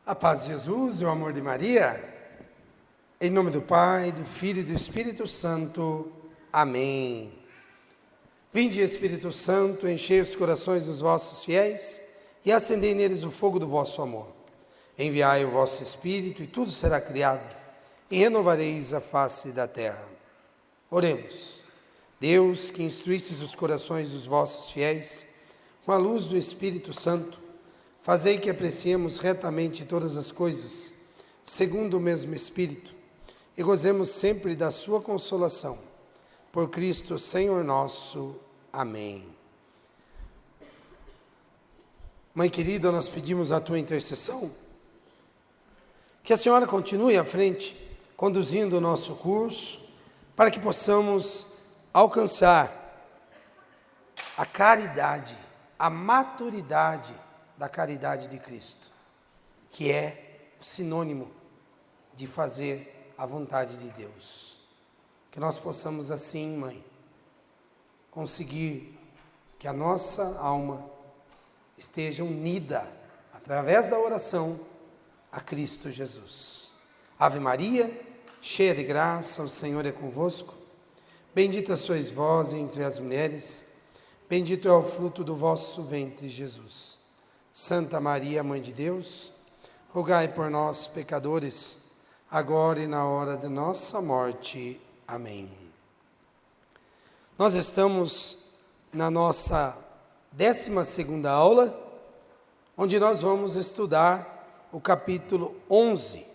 A paz de Jesus e o amor de Maria, em nome do Pai, do Filho e do Espírito Santo. Amém. Vinde, Espírito Santo, enchei os corações dos vossos fiéis e acendei neles o fogo do vosso amor. Enviai o vosso Espírito e tudo será criado e renovareis a face da terra. Oremos. Deus, que instruístes os corações dos vossos fiéis com a luz do Espírito Santo, fazei que apreciemos retamente todas as coisas, segundo o mesmo Espírito, e gozemos sempre da sua consolação. Por Cristo, Senhor nosso. Amém. Mãe querida, nós pedimos a tua intercessão, que a Senhora continue à frente, conduzindo o nosso curso, para que possamos alcançar a caridade, a maturidade da caridade de Cristo, que é o sinônimo de fazer a vontade de Deus. Que nós possamos assim, Mãe, conseguir que a nossa alma esteja unida, através da oração, a Cristo Jesus. Ave Maria, cheia de graça, o Senhor é convosco. Bendita sois vós entre as mulheres, bendito é o fruto do vosso ventre, Jesus. Santa Maria, Mãe de Deus, rogai por nós, pecadores, agora e na hora de nossa morte. Amém. Nós estamos na nossa 12ª aula, onde nós vamos estudar o capítulo 11,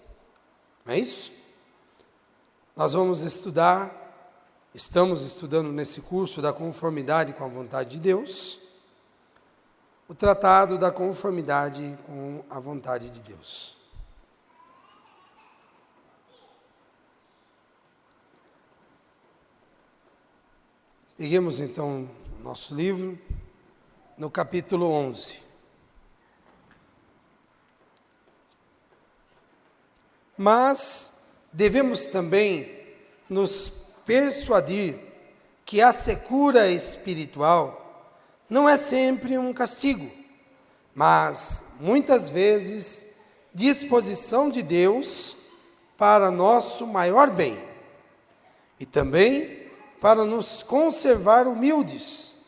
não é isso? Nós vamos estamos estudando nesse curso da conformidade com a vontade de Deus, o tratado da conformidade com a vontade de Deus. Peguemos então o nosso livro, no capítulo 11. Mas devemos também nos persuadir que a secura espiritual não é sempre um castigo, mas muitas vezes disposição de Deus para nosso maior bem e também para nos conservar humildes.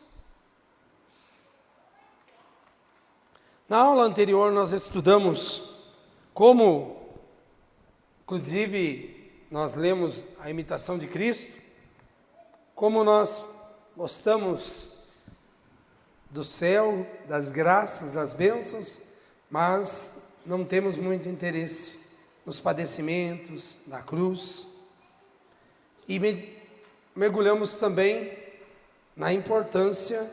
Na aula anterior nós estudamos como, inclusive nós lemos a imitação de Cristo, como nós gostamos do céu, das graças, das bênçãos, mas não temos muito interesse nos padecimentos, na cruz. E mergulhamos também na importância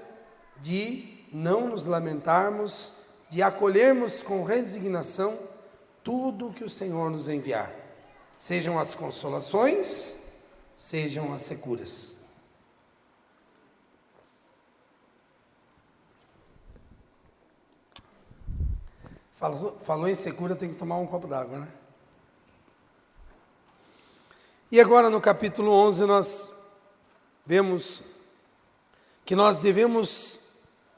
de não nos lamentarmos, de acolhermos com resignação tudo que o Senhor nos enviar, sejam as consolações, sejam as securas. Falou em secura, tem que tomar um copo d'água, né? E agora no capítulo 11 nós vemos que nós devemos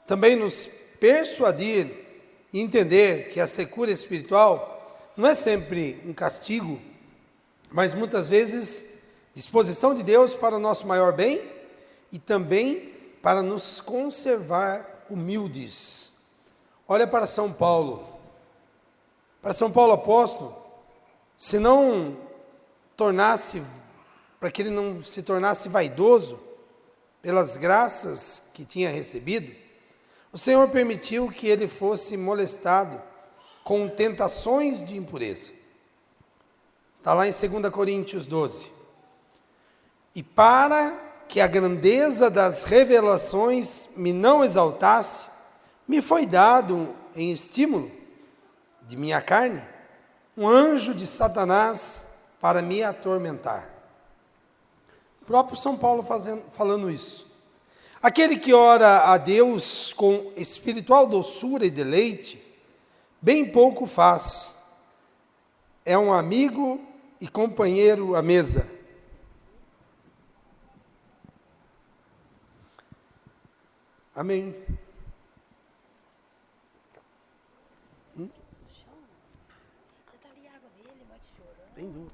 também nos persuadir e entender que a secura espiritual não é sempre um castigo, mas muitas vezes disposição de Deus para o nosso maior bem e também para nos conservar humildes. Olha para São Paulo. Para São Paulo apóstolo, para que ele não se tornasse vaidoso pelas graças que tinha recebido, o Senhor permitiu que ele fosse molestado com tentações de impureza. Está lá em 2 Coríntios 12. E para que a grandeza das revelações me não exaltasse, me foi dado em estímulo de minha carne, um anjo de Satanás para me atormentar. O próprio São Paulo falando isso. Aquele que ora a Deus com espiritual doçura e deleite, bem pouco faz. É um amigo e companheiro à mesa. Amém. Tem duas.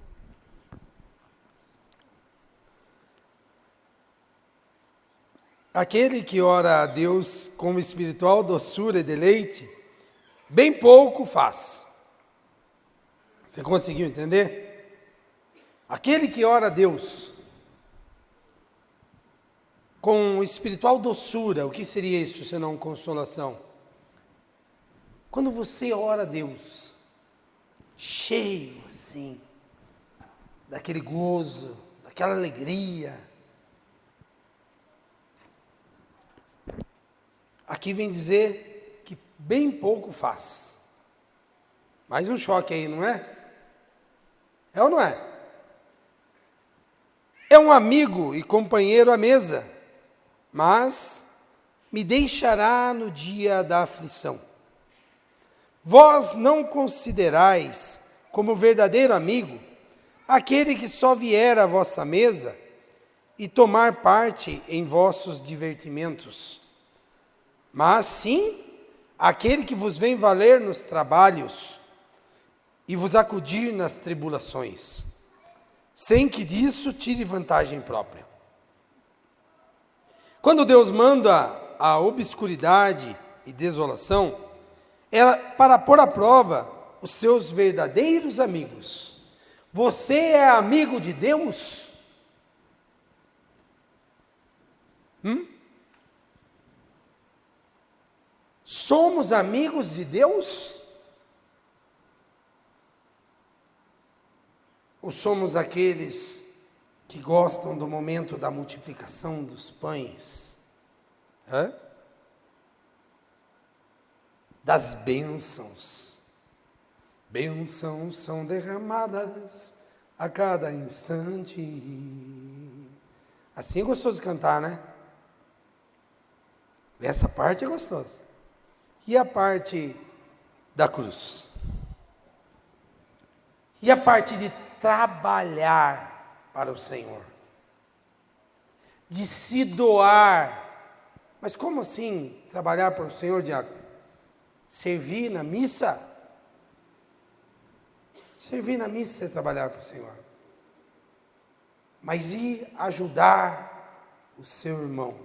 Aquele que ora a Deus com espiritual doçura e deleite, bem pouco faz. Você conseguiu entender? Aquele que ora a Deus com espiritual doçura, o que seria isso senão consolação? Quando você ora a Deus, cheio assim, daquele gozo, daquela alegria, aqui vem dizer que bem pouco faz. Mais um choque aí, não é? É ou não é? É um amigo e companheiro à mesa, mas me deixará no dia da aflição. Vós não considerais como verdadeiro amigo aquele que só vier à vossa mesa e tomar parte em vossos divertimentos, mas sim aquele que vos vem valer nos trabalhos e vos acudir nas tribulações, sem que disso tire vantagem própria. Quando Deus manda a obscuridade e desolação, é para pôr à prova os seus verdadeiros amigos. Você é amigo de Deus? Somos amigos de Deus? Ou somos aqueles que gostam do momento da multiplicação dos pães? Das bênçãos. Bênçãos são derramadas a cada instante. Assim é gostoso cantar, né? Essa parte é gostosa. E a parte da cruz? E a parte de trabalhar para o Senhor? De se doar. Mas como assim trabalhar para o Senhor, diácono? Servir na missa? Servir na missa é trabalhar para o Senhor. Mas ir ajudar o seu irmão,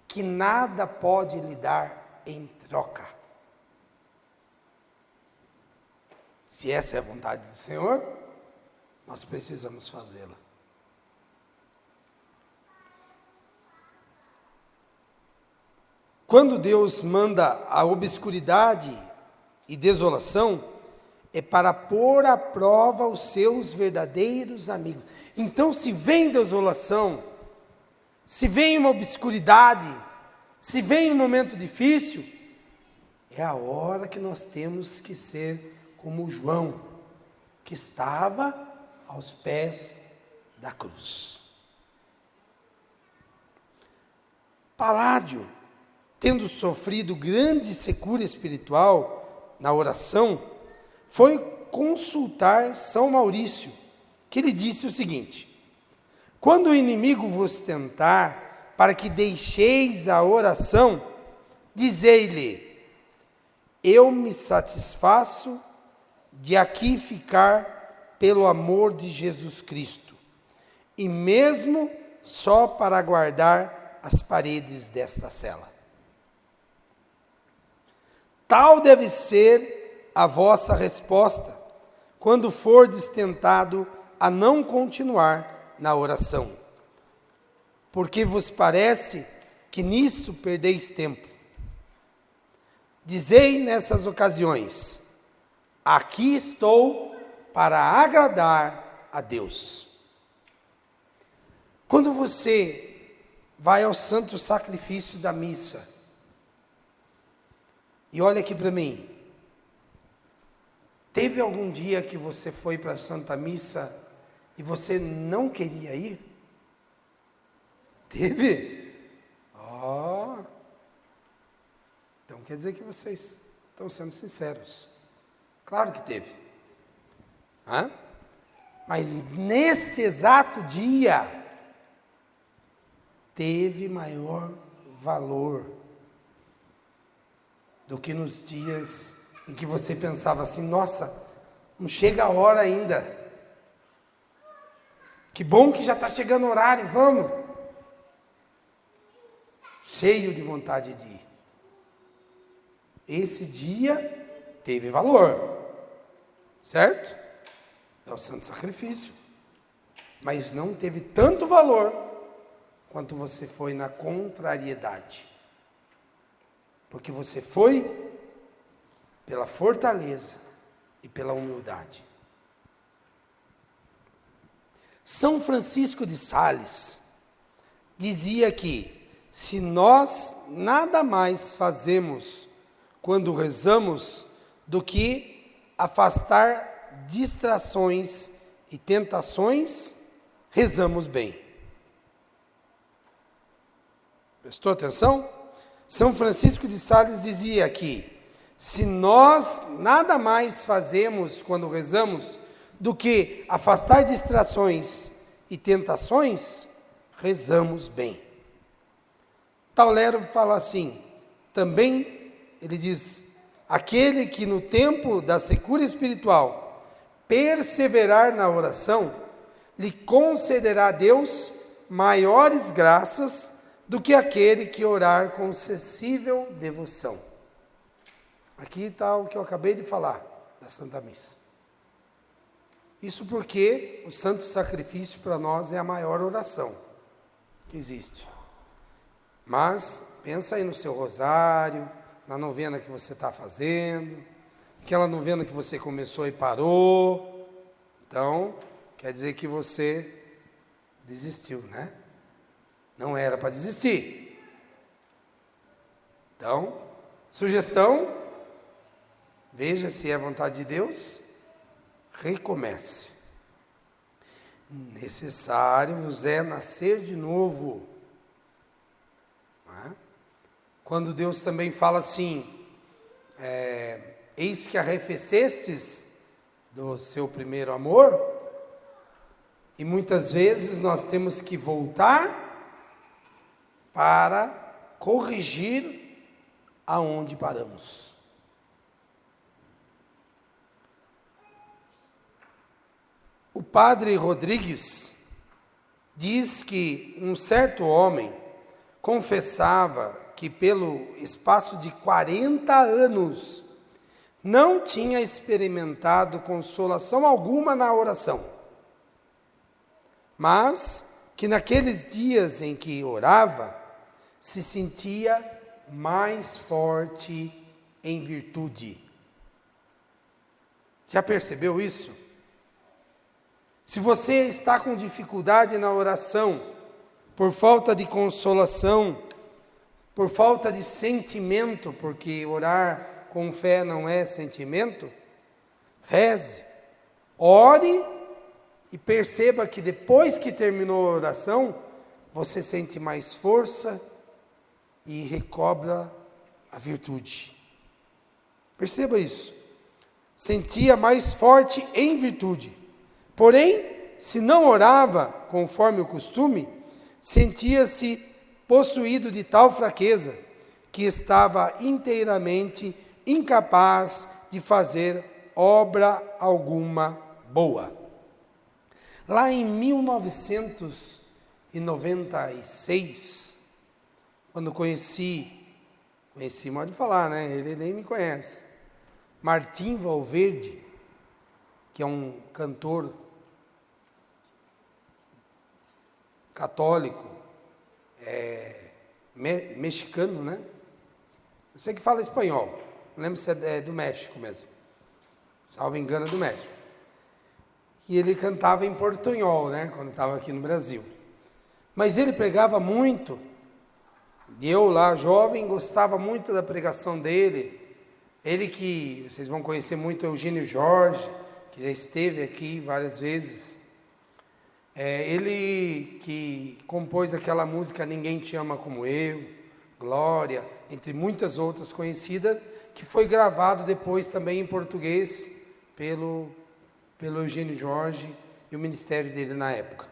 que nada pode lhe dar em troca. Se essa é a vontade do Senhor, nós precisamos fazê-la. Quando Deus manda a obscuridade e desolação, é para pôr à prova os seus verdadeiros amigos. Então, se vem desolação, se vem uma obscuridade, se vem um momento difícil, é a hora que nós temos que ser como João, que estava aos pés da cruz. Paládio, tendo sofrido grande secura espiritual na oração, foi consultar São Maurício, que lhe disse o seguinte: quando o inimigo vos tentar para que deixeis a oração, dizei-lhe: eu me satisfaço de aqui ficar pelo amor de Jesus Cristo, e mesmo só para guardar as paredes desta cela. Tal deve ser a vossa resposta quando fordes tentado a não continuar na oração, porque vos parece que nisso perdeis tempo. Dizei nessas ocasiões: aqui estou para agradar a Deus. Quando você vai ao santo sacrifício da missa, e olha aqui para mim, teve algum dia que você foi para a Santa Missa e você não queria ir? Teve? Então quer dizer que vocês estão sendo sinceros. Claro que teve. Mas nesse exato dia, teve maior valor do que nos dias em que você pensava assim: nossa, Não chega a hora ainda. Que bom que já está chegando o horário, vamos. Cheio de vontade de ir. Esse dia teve valor, certo? É o santo sacrifício. Mas não teve tanto valor quanto você foi na contrariedade. Porque você foi pela fortaleza e pela humildade. São Francisco de Sales dizia que se nós nada mais fazemos quando rezamos do que afastar distrações e tentações, rezamos bem. Prestou atenção? São Francisco de Sales dizia que se nós nada mais fazemos quando rezamos do que afastar distrações e tentações, rezamos bem. Taulero fala assim, também ele diz, aquele que no tempo da secura espiritual perseverar na oração, lhe concederá a Deus maiores graças do que aquele que orar com excessível devoção. Aqui está o que eu acabei de falar da Santa Missa. Isso porque o santo sacrifício para nós é a maior oração que existe. Mas pensa aí no seu rosário, na novena que você está fazendo, aquela novena que você começou e parou. Então, quer dizer que você desistiu, né? Não era para desistir. Então, sugestão, veja se é vontade de Deus, recomece. Necessário vos é nascer de novo. Quando Deus também fala assim, eis que arrefecestes do seu primeiro amor, e muitas vezes nós temos que voltar para corrigir aonde paramos. O padre Rodrigues diz que um certo homem confessava que pelo espaço de 40 anos não tinha experimentado consolação alguma na oração, mas que naqueles dias em que orava, se sentia mais forte em virtude. Já percebeu isso? Se você está com dificuldade na oração, por falta de consolação, por falta de sentimento, porque orar com fé não é sentimento, reze, ore e perceba que depois que terminou a oração, você sente mais força e recobra a virtude. Perceba isso. Sentia mais forte em virtude. Porém, se não orava conforme o costume, sentia-se possuído de tal fraqueza que estava inteiramente incapaz de fazer obra alguma boa. Lá em 1996, quando conheci modo de falar, né? Ele nem me conhece. Martim Valverde, que é um cantor católico, mexicano, né? Eu sei que fala espanhol, não lembro se é do México mesmo, salvo engano é do México. E ele cantava em portunhol, né? Quando estava aqui no Brasil. Mas ele pregava muito, e eu lá, jovem, gostava muito da pregação dele. Ele que, vocês vão conhecer muito, Eugênio Jorge, que já esteve aqui várias vezes. Ele que compôs aquela música Ninguém Te Ama Como Eu, Glória, entre muitas outras conhecidas, que foi gravado depois também em português pelo Eugênio Jorge e o ministério dele na época.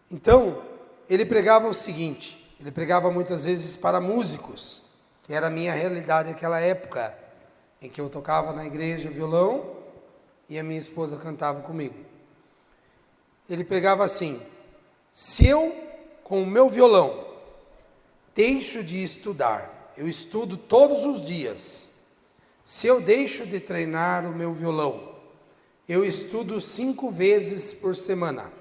Então, ele pregava o seguinte, ele pregava muitas vezes para músicos, que era a minha realidade naquela época. em que eu tocava na igreja violão e a minha esposa cantava comigo. Ele pregava assim: se eu, com o meu violão, deixo de estudar, eu estudo todos os dias. Se eu deixo de treinar o meu violão, eu estudo 5 vezes por semana.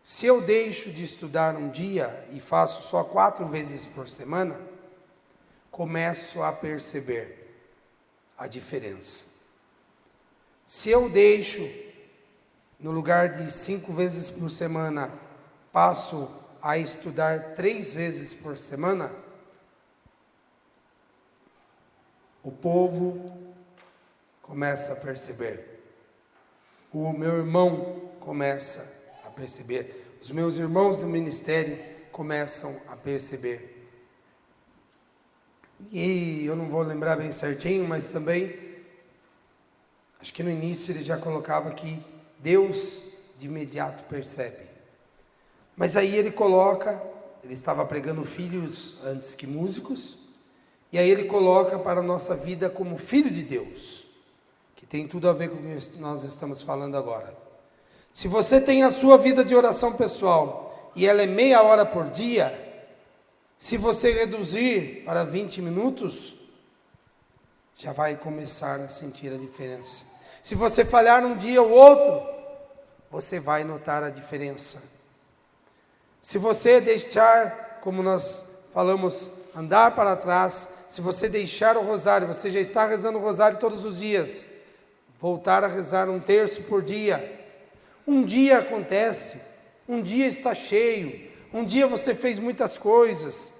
Se eu deixo de estudar um dia e faço só 4 vezes por semana, começo a perceber a diferença. Se eu deixo, no lugar de 5 vezes por semana, passo a estudar 3 vezes por semana, o povo começa a perceber. O meu irmão começa a perceber. Os meus irmãos do ministério começam a perceber. E eu não vou lembrar bem certinho, mas também, acho que no início ele já colocava que Deus de imediato percebe. Mas aí ele coloca, ele estava pregando filhos antes que músicos, e aí ele coloca para a nossa vida como filho de Deus, que tem tudo a ver com o que nós estamos falando agora. Se você tem a sua vida de oração pessoal, e ela é meia hora por dia, se você reduzir para 20 minutos, já vai começar a sentir a diferença. Se você falhar um dia ou outro, você vai notar a diferença. Se você deixar, como nós falamos, andar para trás, se você deixar o rosário, você já está rezando o rosário todos os dias, voltar a rezar 1/3 por dia. Um dia acontece, um dia está cheio, um dia você fez muitas coisas,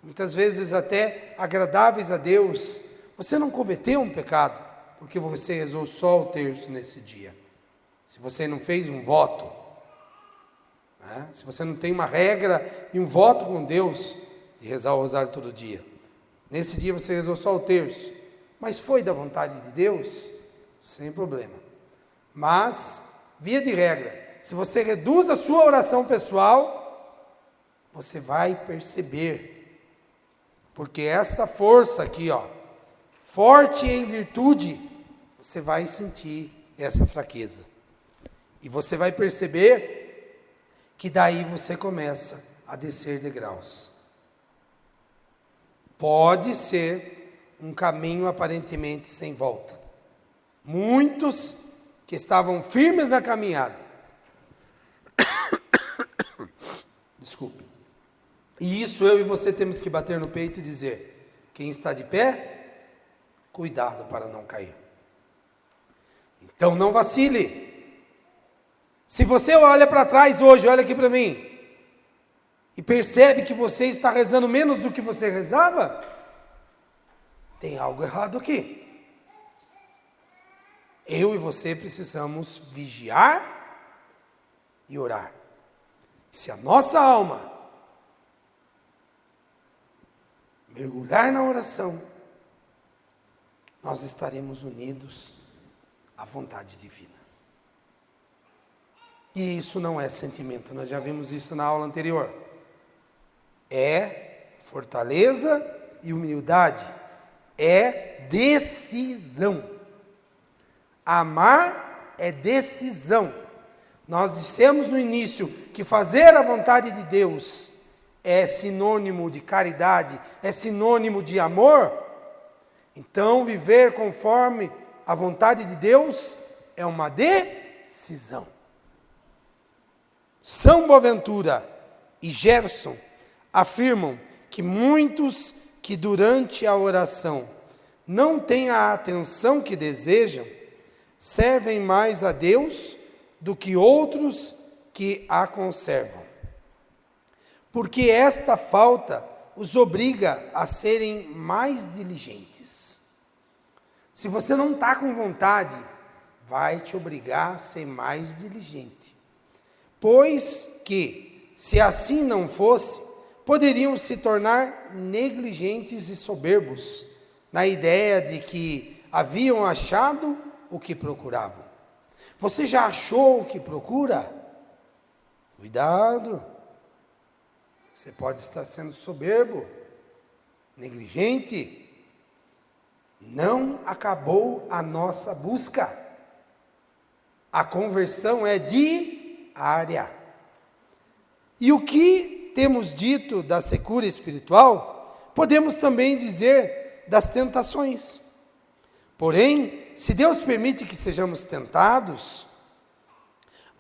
muitas vezes até agradáveis a Deus. Você não cometeu um pecado, porque você rezou só o terço nesse dia. Se você não fez um voto, né? Se você não tem uma regra e um voto com Deus de rezar o rosário todo dia, nesse dia você rezou só o terço, mas foi da vontade de Deus, sem problema. Mas, via de regra, se você reduz a sua oração pessoal, você vai perceber, porque essa força aqui, ó, forte em virtude, você vai sentir essa fraqueza. E você vai perceber que daí você começa a descer degraus. Pode ser um caminho aparentemente sem volta. Muitos que estavam firmes na caminhada, desculpe, e isso eu e você temos que bater no peito e dizer: quem está de pé, cuidado para não cair. Então não vacile. Se você olha para trás hoje, olha aqui para mim, e percebe que você está rezando menos do que você rezava, tem algo errado aqui. Eu e você precisamos vigiar e orar. Se a nossa alma mergulhar na oração, nós estaremos unidos à vontade divina. E isso não é sentimento, nós já vimos isso na aula anterior. É fortaleza e humildade, é decisão. Amar é decisão. Nós dissemos no início que fazer a vontade de Deus é sinônimo de caridade, é sinônimo de amor. Então, viver conforme a vontade de Deus é uma decisão. São Boaventura e Gerson afirmam que muitos que durante a oração não têm a atenção que desejam, servem mais a Deus do que outros que a conservam. Porque esta falta os obriga a serem mais diligentes. Se você não está com vontade, vai te obrigar a ser mais diligente. Pois que, se assim não fosse, poderiam se tornar negligentes e soberbos, na ideia de que haviam achado o que procuravam. Você já achou o que procura? Cuidado. Você pode estar sendo soberbo, negligente. não acabou a nossa busca. A conversão é diária. E o que temos dito da secura espiritual, podemos também dizer das tentações. Porém, se Deus permite que sejamos tentados,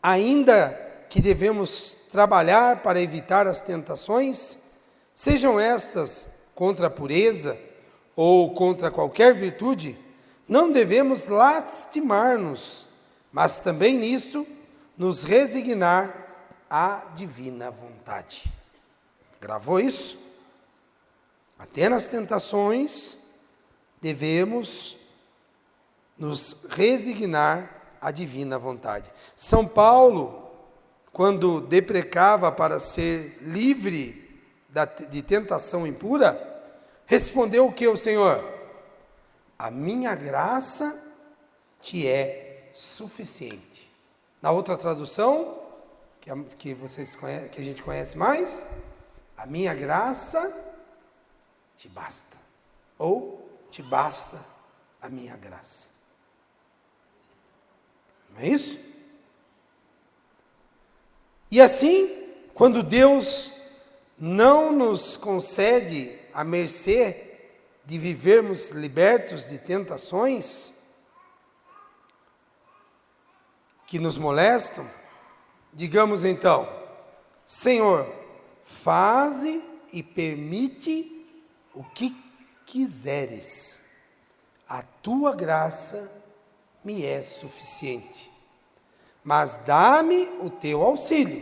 ainda que devemos trabalhar para evitar as tentações, sejam estas contra a pureza ou contra qualquer virtude, não devemos lastimar-nos, mas também nisto nos resignar à divina vontade. Gravou isso? Até nas tentações devemos nos resignar à divina vontade. São Paulo, quando deprecava para ser livre de tentação impura, respondeu o que o Senhor? A minha graça te é suficiente. Na outra tradução, que vocês conhecem, que a gente conhece mais, a minha graça te basta. Ou te basta a minha graça. Não é isso? E assim, quando Deus não nos concede a mercê de vivermos libertos de tentações que nos molestam, digamos então: Senhor, faze e permite o que quiseres, a tua graça me é suficiente, mas dá-me o teu auxílio,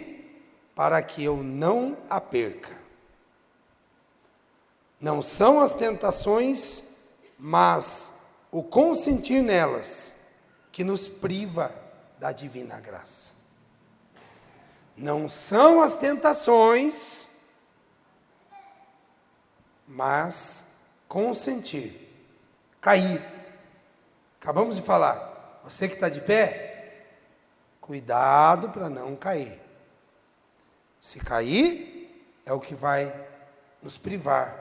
para que eu não a perca. Não são as tentações, mas o consentir nelas, que nos priva da divina graça. Não são as tentações, mas consentir, cair. Acabamos de falar, você que está de pé, cuidado para não cair. Se cair, é o que vai nos privar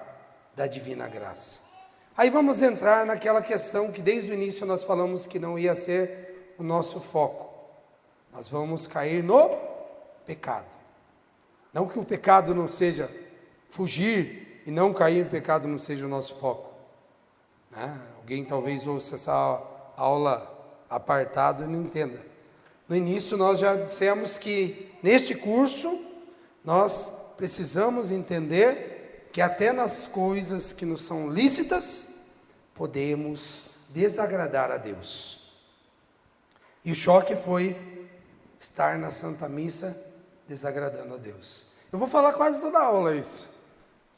da divina graça. Aí vamos entrar naquela questão que desde o início nós falamos que não ia ser o nosso foco. Nós vamos cair no pecado. Não que o pecado não seja fugir e não cair em pecado não seja o nosso foco. Né? Alguém talvez ouça essa aula apartado e não entenda. No início nós já dissemos que neste curso nós precisamos entender que até nas coisas que nos são lícitas, podemos desagradar a Deus. E o choque foi estar na Santa Missa desagradando a Deus. Eu vou falar quase toda a aula isso,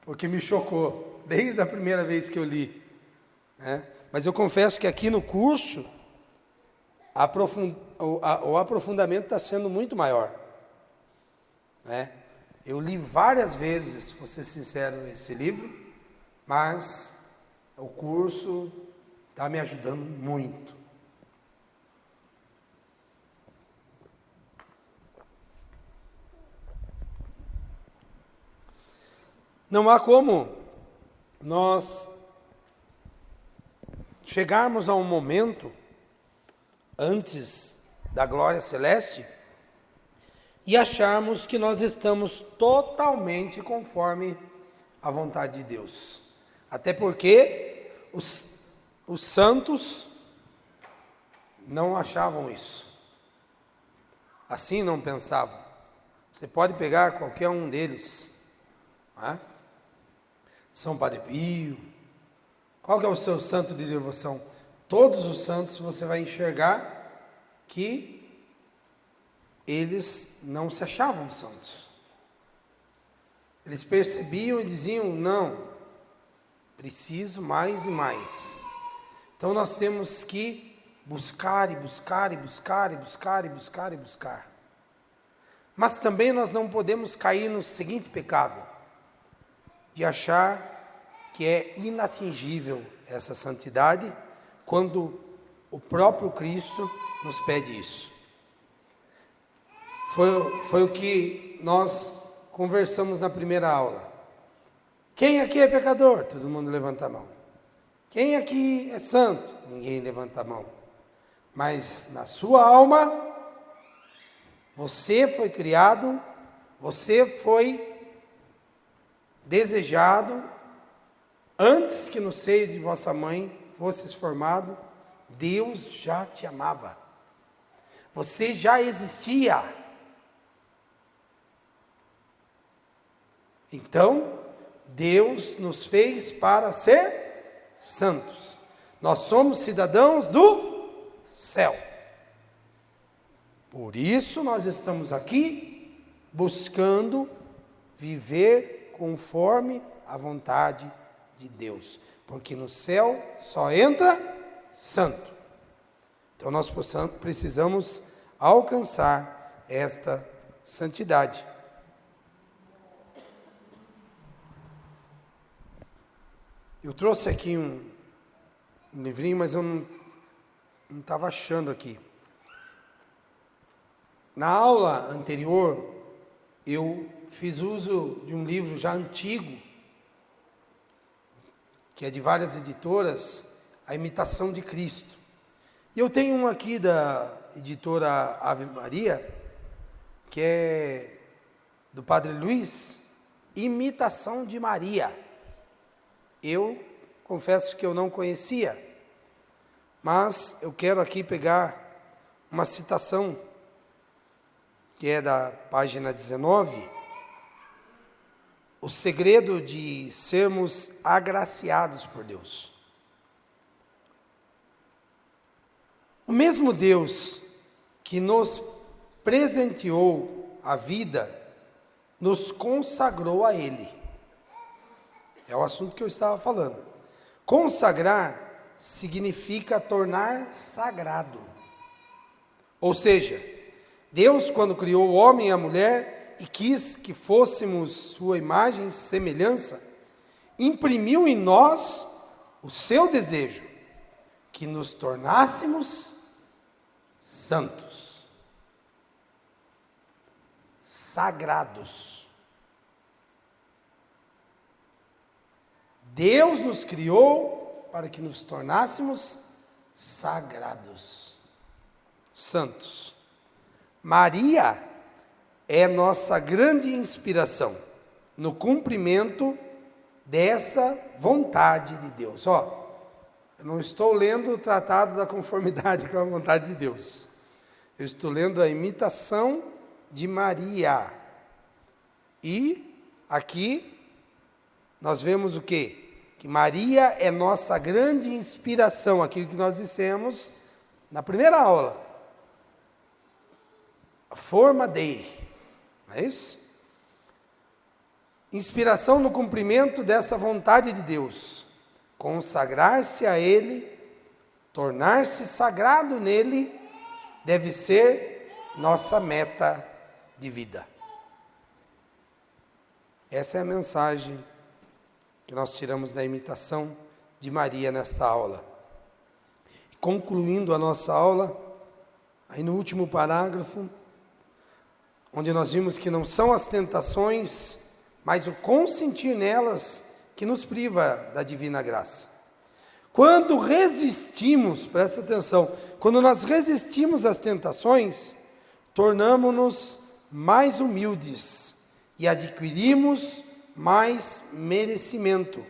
porque me chocou, desde a primeira vez que eu li. Né? Mas eu confesso que aqui no curso, o aprofundamento está sendo muito maior. Né? Eu li várias vezes, vou ser sincero, esse livro, mas o curso está me ajudando muito. Não há como nós chegarmos a um momento antes da glória celeste e acharmos que nós estamos totalmente conforme a vontade de Deus. Até porque os santos não achavam isso. Assim não pensavam. Você pode pegar qualquer um deles. Né? São Padre Pio. Qual que é o seu santo de devoção? Todos os santos você vai enxergar que eles não se achavam santos. Eles percebiam e diziam, não, preciso mais e mais. Então nós temos que buscar e buscar e buscar e buscar e buscar e buscar. Mas também nós não podemos cair no seguinte pecado, de achar que é inatingível essa santidade, quando o próprio Cristo nos pede isso. Foi o que nós conversamos na primeira aula. Quem aqui é pecador? Todo mundo levanta a mão. Quem aqui é santo? Ninguém levanta a mão. Mas na sua alma, você foi criado, você foi desejado, antes que no seio de vossa mãe fosses formado, Deus já te amava. Você já existia. Então, Deus nos fez para ser santos. Nós somos cidadãos do céu. Por isso nós estamos aqui buscando viver conforme a vontade de Deus. Porque no céu só entra santo. Então nós precisamos alcançar esta santidade. Eu trouxe aqui um livrinho, mas eu não estava achando aqui. Na aula anterior, eu fiz uso de um livro já antigo, que é de várias editoras, A Imitação de Cristo. E eu tenho um aqui da editora Ave Maria, que é do Padre Luiz, Imitação de Maria. Eu confesso que eu não conhecia, mas eu quero aqui pegar uma citação, que é da página 19, o segredo de sermos agraciados por Deus. O mesmo Deus que nos presenteou a vida, nos consagrou a Ele. É o assunto que eu estava falando. Consagrar significa tornar sagrado. Ou seja, Deus, quando criou o homem e a mulher e quis que fôssemos sua imagem e semelhança, imprimiu em nós o seu desejo, que nos tornássemos santos, sagrados. Deus nos criou para que nos tornássemos sagrados, santos. Maria é nossa grande inspiração no cumprimento dessa vontade de Deus. Eu não estou lendo o Tratado da Conformidade com a Vontade de Deus. Eu estou lendo a Imitação de Maria. E aqui nós vemos o quê? Que Maria é nossa grande inspiração, aquilo que nós dissemos na primeira aula. Forma Dei, não é isso? Inspiração no cumprimento dessa vontade de Deus. Consagrar-se a Ele, tornar-se sagrado nele, deve ser nossa meta de vida. Essa é a mensagem que nós tiramos da imitação de Maria nesta aula. Concluindo a nossa aula, aí no último parágrafo, onde nós vimos que não são as tentações, mas o consentir nelas que nos priva da divina graça. Quando resistimos, presta atenção, quando nós resistimos às tentações, tornamo-nos mais humildes e adquirimos mais merecimento,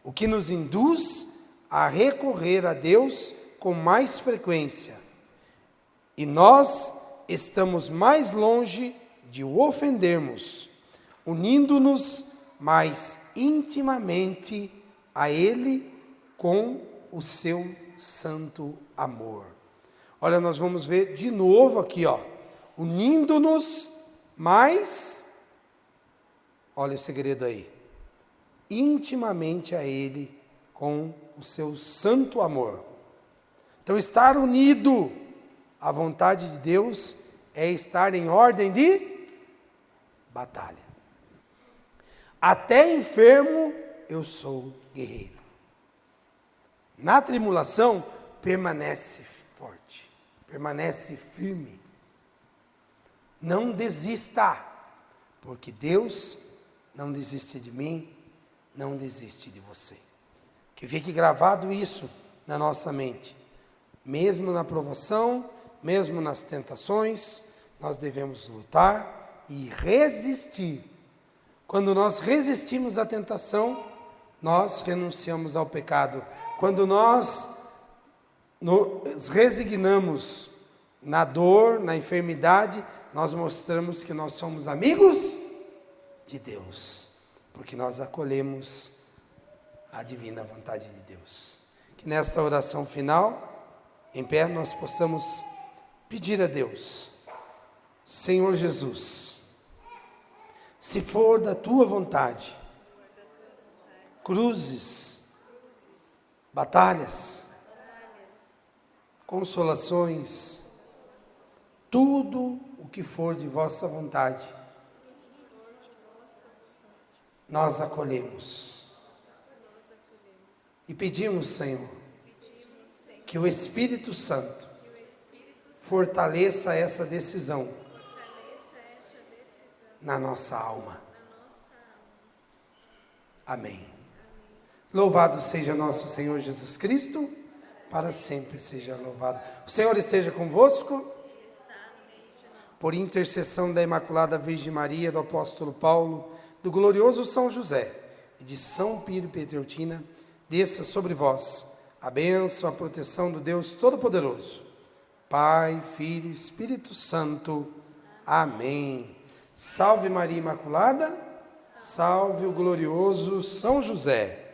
o que nos induz a recorrer a Deus com mais frequência. E nós estamos mais longe de o ofendermos, unindo-nos mais intimamente a Ele com o seu santo amor. Olha, nós vamos ver de novo aqui, unindo-nos mais, olha o segredo aí, intimamente a Ele com o seu santo amor. Então, estar unido à vontade de Deus é estar em ordem de batalha. Até enfermo, eu sou guerreiro. Na tribulação, permanece forte, permanece firme. Não desista, porque Deus não desiste de mim, não desiste de você. Que fique gravado isso na nossa mente. Mesmo na provação, mesmo nas tentações, nós devemos lutar e resistir. Quando nós resistimos à tentação, nós renunciamos ao pecado. Quando nós nos resignamos na dor, na enfermidade, nós mostramos que nós somos amigos de Deus, porque nós acolhemos a divina vontade de Deus. Que nesta oração final, em pé, nós possamos pedir a Deus: Senhor Jesus, se for da tua vontade, cruzes, batalhas, consolações, tudo o que for de vossa vontade, nós acolhemos. E pedimos, Senhor, que o Espírito Santo fortaleça essa decisão na nossa alma. Amém. Louvado seja nosso Senhor Jesus Cristo, para sempre seja louvado. O Senhor esteja convosco. Por intercessão da Imaculada Virgem Maria, do apóstolo Paulo, do glorioso São José e de São Pio Pietreutina, desça sobre vós a bênção, a proteção do Deus Todo-Poderoso, Pai, Filho e Espírito Santo. Amém. Salve Maria Imaculada, salve o glorioso São José.